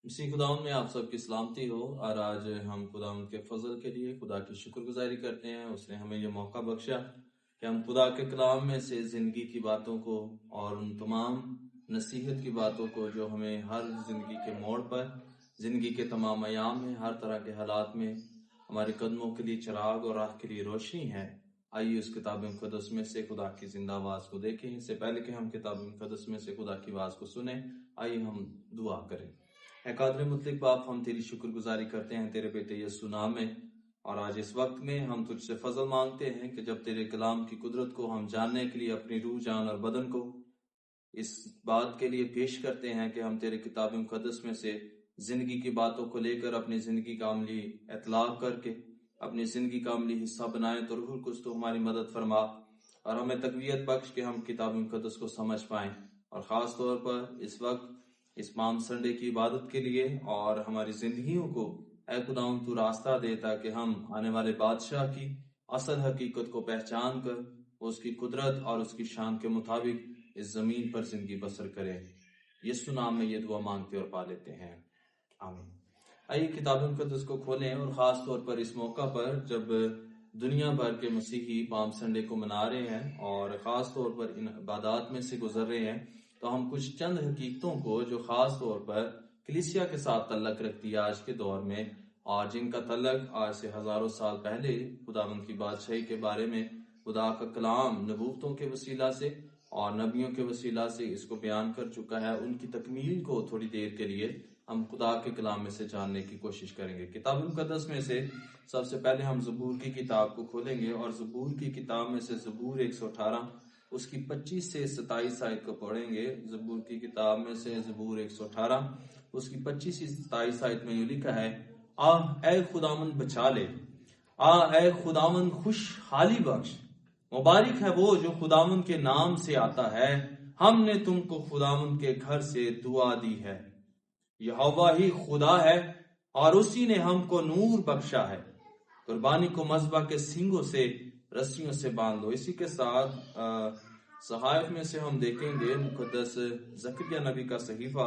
مسیح خداوند میں آپ سب کی سلامتی ہو، اور آج ہم خداوند کے فضل کے لیے خدا کی شکر گزاری کرتے ہیں۔ اس نے ہمیں یہ موقع بخشا کہ ہم خدا کے کلام میں سے زندگی کی باتوں کو اور ان تمام نصیحت کی باتوں کو جو ہمیں ہر زندگی کے موڑ پر، زندگی کے تمام ایام میں، ہر طرح کے حالات میں ہمارے قدموں کے لیے چراغ اور راہ کے لیے روشنی ہے، آئیے اس کتاب مقدس میں سے خدا کی زندہ آواز کو دیکھیں۔ اس سے پہلے کہ ہم کتاب مقدس میں سے خدا کی آواز کو سنیں، آئیے ہم دعا کریں۔ اے قادر مطلق باپ، ہم تیری شکر گزاری کرتے ہیں تیرے بیٹے یسوع نام میں، اور آج اس وقت میں ہم تجھ سے فضل مانگتے ہیں کہ جب تیرے کلام کی قدرت کو ہم جاننے کے لیے اپنی روح، جان اور بدن کو اس بات کے لیے پیش کرتے ہیں کہ ہم تیرے کتاب مقدس میں سے زندگی کی باتوں کو لے کر اپنی زندگی کا عملی اطلاق کر کے اپنی زندگی کا عملی حصہ بنائیں، تو روح القدس تو ہماری مدد فرما اور ہمیں تقویت بخش کہ ہم کتاب مقدس کو سمجھ پائیں، اور خاص طور پر اس وقت اس پام سنڈے کی عبادت کے لیے اور ہماری زندگیوں کو اے خداوند تو راستہ دے، تاکہ ہم آنے والے بادشاہ کی اصل حقیقت کو پہچان کر اس کی قدرت اور اس کی شان کے مطابق اس زمین پر زندگی بسر کریں۔ یسوع نام میں یہ دعا مانگتے اور پا لیتے ہیں، آمین۔ آئیے کتاب مقدس کو کھولیں، اور خاص طور پر اس موقع پر جب دنیا بھر کے مسیحی پام سنڈے کو منا رہے ہیں اور خاص طور پر ان عبادات میں سے گزر رہے ہیں، تو ہم کچھ چند حقیقتوں کو جو خاص طور پر کلیسیا کے ساتھ تعلق رکھتی ہے آج کے دور میں، اور جن کا تعلق آج سے ہزاروں سال پہلے خداوند کی بادشاہی کے بارے میں خدا کا کلام نبوتوں کے وسیلہ سے اور نبیوں کے وسیلہ سے اس کو بیان کر چکا ہے، ان کی تکمیل کو تھوڑی دیر کے لیے ہم خدا کے کلام میں سے جاننے کی کوشش کریں گے۔ کتاب مقدس میں سے سب سے پہلے ہم زبور کی کتاب کو کھولیں گے، اور زبور کی کتاب میں سے زبور 118 اس کی 25 سے 27 آیت کو پڑھیں گے۔ زبور کی کتاب میں سے زبور 118 اس کی 25 سے 27 آیت میں یہ لکھا ہے، آہ اے خداوند بچا لے، آہ اے خداوند خوشحالی بخش، مبارک ہے وہ جو خداوند کے نام سے آتا ہے، ہم نے تم کو خداوند کے گھر سے دعا دی ہے۔ یہوہ ہی خدا ہے اور اسی نے ہم کو نور بخشا ہے، قربانی کو مذبح کے سینگوں سے رسیوں سے باندھ دو۔ اسی کے ساتھ صحائف میں سے ہم دیکھیں گے مقدس زکریا نبی کا صحیفہ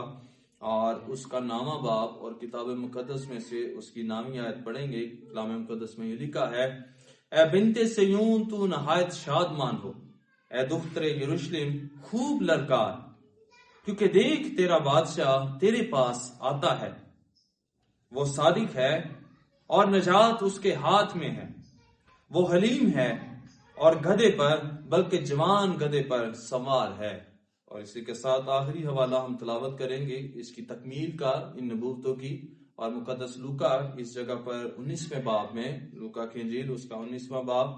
اور اس کا نامہ باب، اور کتاب مقدس میں سے اس کی نامی آیت پڑھیں گے۔ کلام مقدس میں یہ لکھا ہے، اے بنت سیون تو نہایت شادمان ہو، اے دختر یروشلم خوب للکار، کیونکہ دیکھ تیرا بادشاہ تیرے پاس آتا ہے، وہ صادق ہے اور نجات اس کے ہاتھ میں ہے، وہ حلیم ہے اور گدھے پر بلکہ جوان گدھے پر سوار ہے۔ اور اسی کے ساتھ آخری حوالہ ہم تلاوت کریں گے اس کی تکمیل کا، ان نبوتوں کی، اور مقدس لوکا اس جگہ پر 19ویں باب میں، لوکا کی انجیل اس کا 19واں باب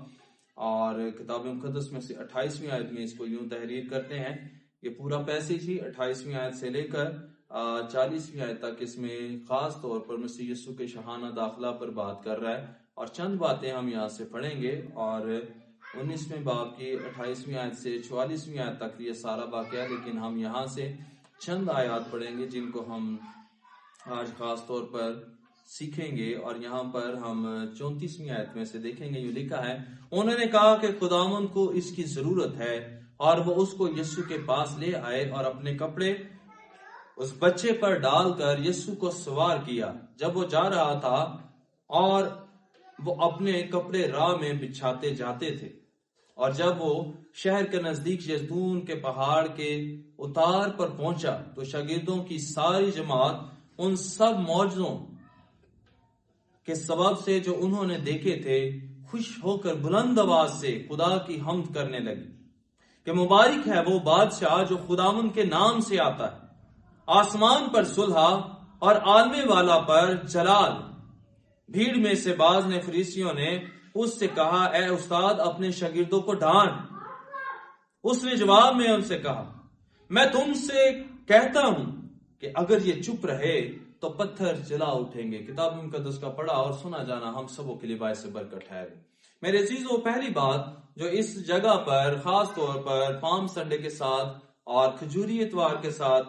اور کتاب مقدس میں سے 28ویں آیت میں اس کو یوں تحریر کرتے ہیں۔ یہ پورا پیسیج ہی 28ویں آیت سے لے کر 40ویں آیت تک اس میں خاص طور پر مسیح یسوع کے شاہانہ داخلہ پر بات کر رہا ہے، اور چند باتیں ہم یہاں سے پڑھیں گے، اور 19ویں باب کی 28ویں آیت سے 44ویں آیت تک یہ سارا واقعہ، لیکن ہم یہاں سے چند آیات پڑھیں گے جن کو ہم آج خاص طور پر سیکھیں گے، اور یہاں پر ہم 34ویں آیت میں سے دیکھیں گے، یہ لکھا ہے، انہوں نے کہا کہ خداوند کو اس کی ضرورت ہے، اور وہ اس کو یسوع کے پاس لے آئے اور اپنے کپڑے اس بچے پر ڈال کر یسوع کو سوار کیا جب وہ جا رہا تھا، اور وہ اپنے کپڑے راہ میں بچھاتے جاتے تھے۔ اور جب وہ شہر کے نزدیک زیتون کے پہاڑ کے اتار پر پہنچا تو شاگردوں کی ساری جماعت ان سب معجزوں کے سبب سے جو انہوں نے دیکھے تھے خوش ہو کر بلند آواز سے خدا کی حمد کرنے لگی کہ مبارک ہے وہ بادشاہ جو خداوند کے نام سے آتا ہے، آسمان پر صلح اور عالم والا پر جلال۔ بھیڑ میں سے بعض نے، فریسیوں نے اس سے کہا، اے استاد اپنے شاگردوں کو ڈانٹ۔ اس نے جواب میں ان سے کہا، میں تم سے کہتا ہوں کہ اگر یہ چپ رہے تو پتھر جلا اٹھیں گے۔ کتاب مقدس کا پڑھا اور سنا جانا ہم سبوں کے لیے باعث برکت ٹھہرے۔ میرے عزیزو، پہلی بات جو اس جگہ پر خاص طور پر پام سنڈے کے ساتھ اور کھجوری اتوار کے ساتھ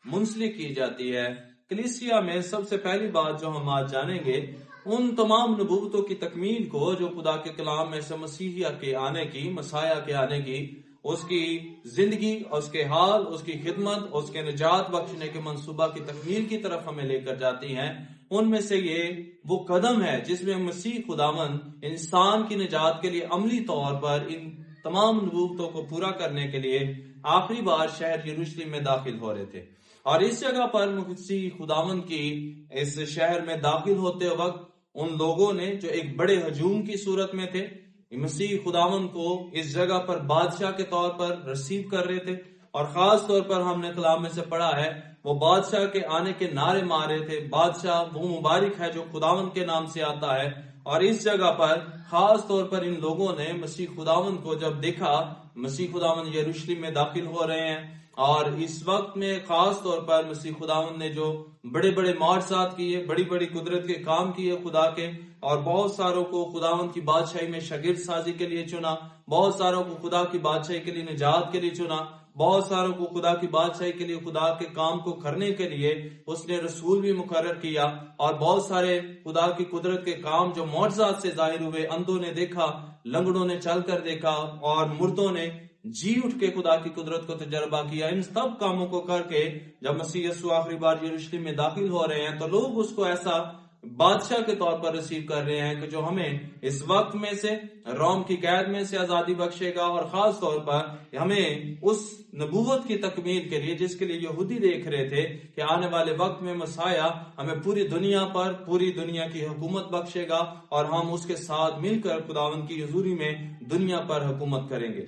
منسلک کی جاتی ہے کلیسیا میں، سب سے پہلی بات جو ہم آج جانیں گے ان تمام نبوتوں کی تکمیل کو جو خدا کے کلام میں سے مسیحیہ کے آنے کی، مسیح کے آنے کی اس کی زندگی، اس کے حال، اس کی خدمت، اس کے نجات بخشنے کے منصوبہ کی تکمیل کی طرف ہمیں لے کر جاتی ہیں، ان میں سے یہ وہ قدم ہے جس میں مسیح خداوند انسان کی نجات کے لیے عملی طور پر ان تمام نبوتوں کو پورا کرنے کے لیے آخری بار شہر یروشلم میں داخل ہو رہے تھے۔ اور اس جگہ پر مسیح خداوند کی اس شہر میں داخل ہوتے وقت ان لوگوں نے جو ایک بڑے ہجوم کی صورت میں تھے، مسیح خداوند کو اس جگہ پر بادشاہ کے طور پر ریسیو کر رہے تھے، اور خاص طور پر ہم نے کلام میں سے پڑھا ہے وہ بادشاہ کے آنے کے نعرے مارے تھے، بادشاہ وہ مبارک ہے جو خداوند کے نام سے آتا ہے۔ اور اس جگہ پر خاص طور پر ان لوگوں نے مسیح خداوند کو جب دیکھا، مسیح خداوند یروشلم میں داخل ہو رہے ہیں، اور اس وقت میں خاص طور پر مسیح خداوند نے جو بڑے بڑے معجزات کیے، بڑی بڑی قدرت کے کام کیے خدا کے، اور بہت ساروں کو خداوند کی بادشاہی میں شاگرد سازی کے لیے چنا، بہت ساروں کو خدا کی بادشاہی کے لیے نجات کے لیے چنا، بہت ساروں کو خدا کی بادشاہی کے لیے، خدا کے کام کو کرنے کے لیے اس نے رسول بھی مقرر کیا، اور بہت سارے خدا کی قدرت کے کام جو معجزات سے ظاہر ہوئے، اندھوں نے دیکھا، لنگڑوں نے چل کر دیکھا، اور مردوں نے جی اٹھ کے خدا کی قدرت کو تجربہ کیا۔ ان سب کاموں کو کر کے جب مسیح یسوع آخری بار یروشلم میں داخل ہو رہے ہیں تو لوگ اس کو ایسا بادشاہ کے طور پر ریسیو کر رہے ہیں کہ جو ہمیں اس وقت میں سے روم کی قید میں سے آزادی بخشے گا، اور خاص طور پر ہمیں اس نبوت کی تکمیل کے لیے جس کے لیے یہودی دیکھ رہے تھے کہ آنے والے وقت میں مسیح ہمیں پوری دنیا پر، پوری دنیا کی حکومت بخشے گا، اور ہم اس کے ساتھ مل کر خداوند کی حضوری میں دنیا پر حکومت کریں گے۔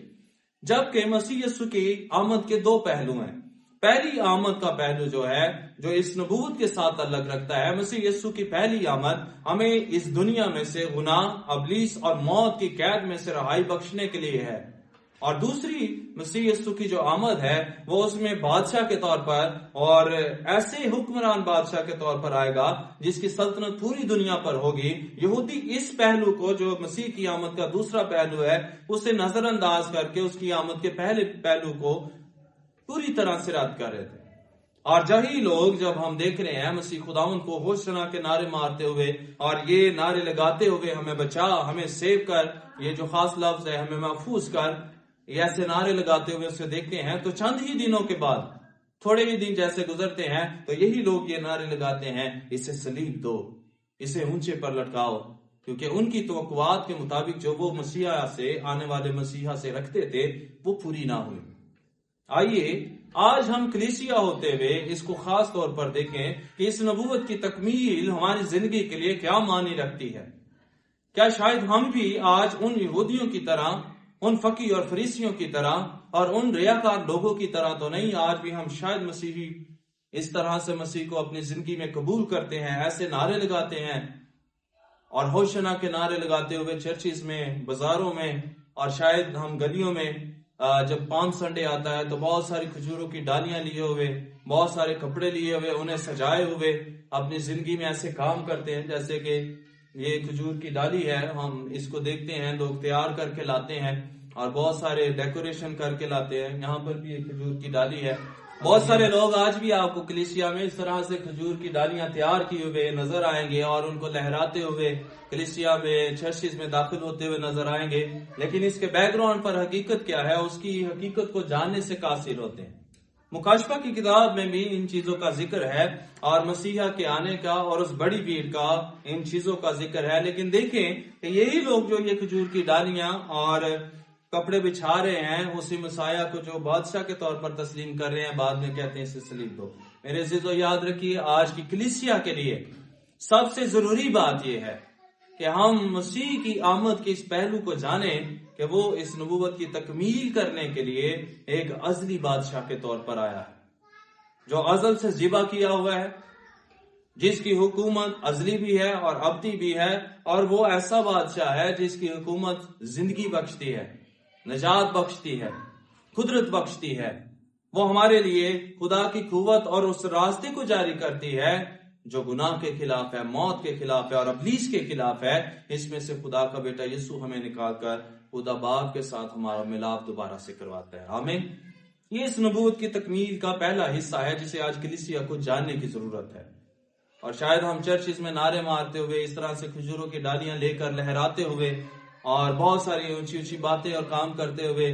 جبکہ مسیح یسوع کی آمد کے دو پہلو ہیں۔ پہلی آمد کا پہلو جو ہے، جو اس نبوت کے ساتھ تعلق رکھتا ہے، مسیح یسوع کی پہلی آمد ہمیں اس دنیا میں سے گناہ، ابلیس اور موت کی قید میں سے رہائی بخشنے کے لیے ہے، اور دوسری مسیح یسوع کی جو آمد ہے وہ اس میں بادشاہ کے طور پر، اور ایسے حکمران بادشاہ کے طور پر آئے گا جس کی سلطنت پوری دنیا پر ہوگی۔ یہودی اس پہلو کو، جو مسیح کی آمد کا دوسرا پہلو ہے، اسے نظر انداز کر کے اس کی آمد کے پہلے پہلو کو پوری طرح سے رد کر رہے تھے۔ اور جہی لوگ جب ہم دیکھ رہے ہیں مسیح خداوند کو ہوشنا کے نعرے مارتے ہوئے اور یہ نعرے لگاتے ہوئے ہمیں بچا، ہمیں سیو کر، یہ جو خاص لفظ ہے ہمیں محفوظ کر، یہ ایسے نعرے لگاتے ہوئے اسے دیکھتے ہیں تو چند ہی دنوں کے بعد، تھوڑے ہی دن جیسے گزرتے ہیں تو یہی لوگ یہ نعرے لگاتے ہیں، اسے صلیب دو، اسے اونچے پر لٹکاؤ، کیونکہ ان کی توقعات کے مطابق جو وہ مسیحا سے، آنے والے مسیحا سے رکھتے تھے وہ پوری نہ ہوئی۔ آئیے آج ہم کلیسیا ہوتے ہوئے اس کو خاص طور پر دیکھیں کہ اس نبوت کی تکمیل ہماری زندگی کے لیے کیا معنی رکھتی ہے۔ کیا شاید ہم بھی آج ان یہودیوں کی طرح، ان فقی اور فریسیوں کی طرح اور ان ریاکار لوگوں کی طرح تو نہیں، آج بھی ہم شاید مسیحی اس طرح سے مسیح کو اپنی زندگی میں قبول کرتے ہیں، ایسے نعرے لگاتے ہیں، اور ہوشنا کے نعرے لگاتے ہوئے چرچز میں، بازاروں میں، اور شاید ہم گلیوں میں جب پام سنڈے آتا ہے تو بہت ساری کھجوروں کی ڈالیاں لیے ہوئے، بہت سارے کپڑے لیے ہوئے، انہیں سجائے ہوئے اپنی زندگی میں ایسے کام کرتے ہیں جیسے کہ یہ کھجور کی ڈالی ہے، ہم اس کو دیکھتے ہیں، لوگ تیار کر کے لاتے ہیں اور بہت سارے ڈیکوریشن کر کے لاتے ہیں۔ یہاں پر بھی ایک کھجور کی ڈالی ہے، بہت سارے لوگ آج بھی آپ کو کلیسیا میں اس طرح سے کھجور کی ڈالیاں تیار کیے ہوئے نظر آئیں گے، اور ان کو لہراتے ہوئے کلیسیا میں، چرچز میں داخل ہوتے ہوئے نظر آئیں گے، لیکن اس کے بیک گراؤنڈ پر حقیقت کیا ہے، اس کی حقیقت کو جاننے سے قاصر ہوتے ہیں۔ مکاشفہ کی کتاب میں بھی ان چیزوں کا ذکر ہے، اور مسیحا کے آنے کا اور اس بڑی بھیڑ کا ان چیزوں کا ذکر ہے، لیکن دیکھیں کہ یہی لوگ جو یہ کھجور کی ڈالیاں اور کپڑے بچھا رہے ہیں، اسی مسیحا کو جو بادشاہ کے طور پر تسلیم کر رہے ہیں، بعد میں کہتے ہیں اسے صلیب دو۔ میرے عزیزو یاد رکھیے، آج کی کلیسیا کے لیے سب سے ضروری بات یہ ہے کہ ہم مسیح کی آمد کے اس پہلو کو جانیں کہ وہ اس نبوت کی تکمیل کرنے کے لیے ایک ازلی بادشاہ کے طور پر آیا ہے، جو ازل سے ذبح کیا ہوا ہے، جس کی حکومت ازلی بھی ہے اور ابدی بھی ہے، اور وہ ایسا بادشاہ ہے جس کی حکومت زندگی بخشتی ہے، نجات بخشتی ہے، قدرت بخشتی ہے۔ وہ ہمارے لیے خدا کی قوت اور اس راستے کو جاری کرتی ہے جو گناہ کے خلاف ہے، موت کے خلاف ہے اور ابلیس کے خلاف ہے۔ اس میں سے خدا کا بیٹا یسوع ہمیں نکال کر خدا باپ کے ساتھ ہمارا ملاپ دوبارہ سے کرواتا ہے۔ آمین۔ یہ اس نبوت کی تکمیل کا پہلا حصہ ہے جسے آج کلیسیا کو جاننے کی ضرورت ہے، اور شاید ہم چرچز میں نعرے مارتے ہوئے، اس طرح سے کھجوروں کی ڈالیاں لے کر لہراتے ہوئے اور بہت ساری اونچی اونچی باتیں اور کام کرتے ہوئے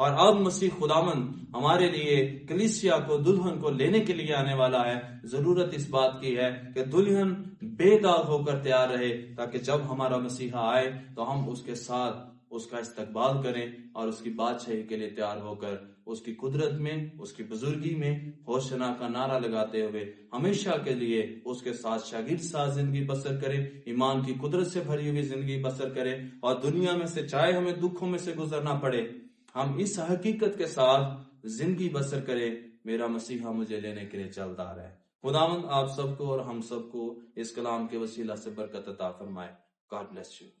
اور اب مسیح خداوند ہمارے لیے کلیسیا کو، دلہن کو لینے کے لیے آنے والا ہے۔ ضرورت اس بات کی ہے کہ دلہن بے داغ ہو کر تیار رہے، تاکہ جب ہمارا مسیحا آئے تو ہم اس کے ساتھ اس کا استقبال کریں اور اس کی بادشاہی کے لیے تیار ہو کر اس کی قدرت میں، اس کی بزرگی میں ہوشنا کا نعرہ لگاتے ہوئے ہمیشہ کے لیے اس کے ساتھ شاگرد ساتھ زندگی بسر کریں، ایمان کی قدرت سے بھری ہوئی زندگی بسر کریں، اور دنیا میں سے چاہے ہمیں دکھوں میں سے گزرنا پڑے، ہم اس حقیقت کے ساتھ زندگی بسر کریں، میرا مسیحا مجھے لینے کے لیے چلتا رہے۔ خداوند آپ سب کو اور ہم سب کو اس کلام کے وسیلہ سے برکت عطا فرمائے۔ God bless you.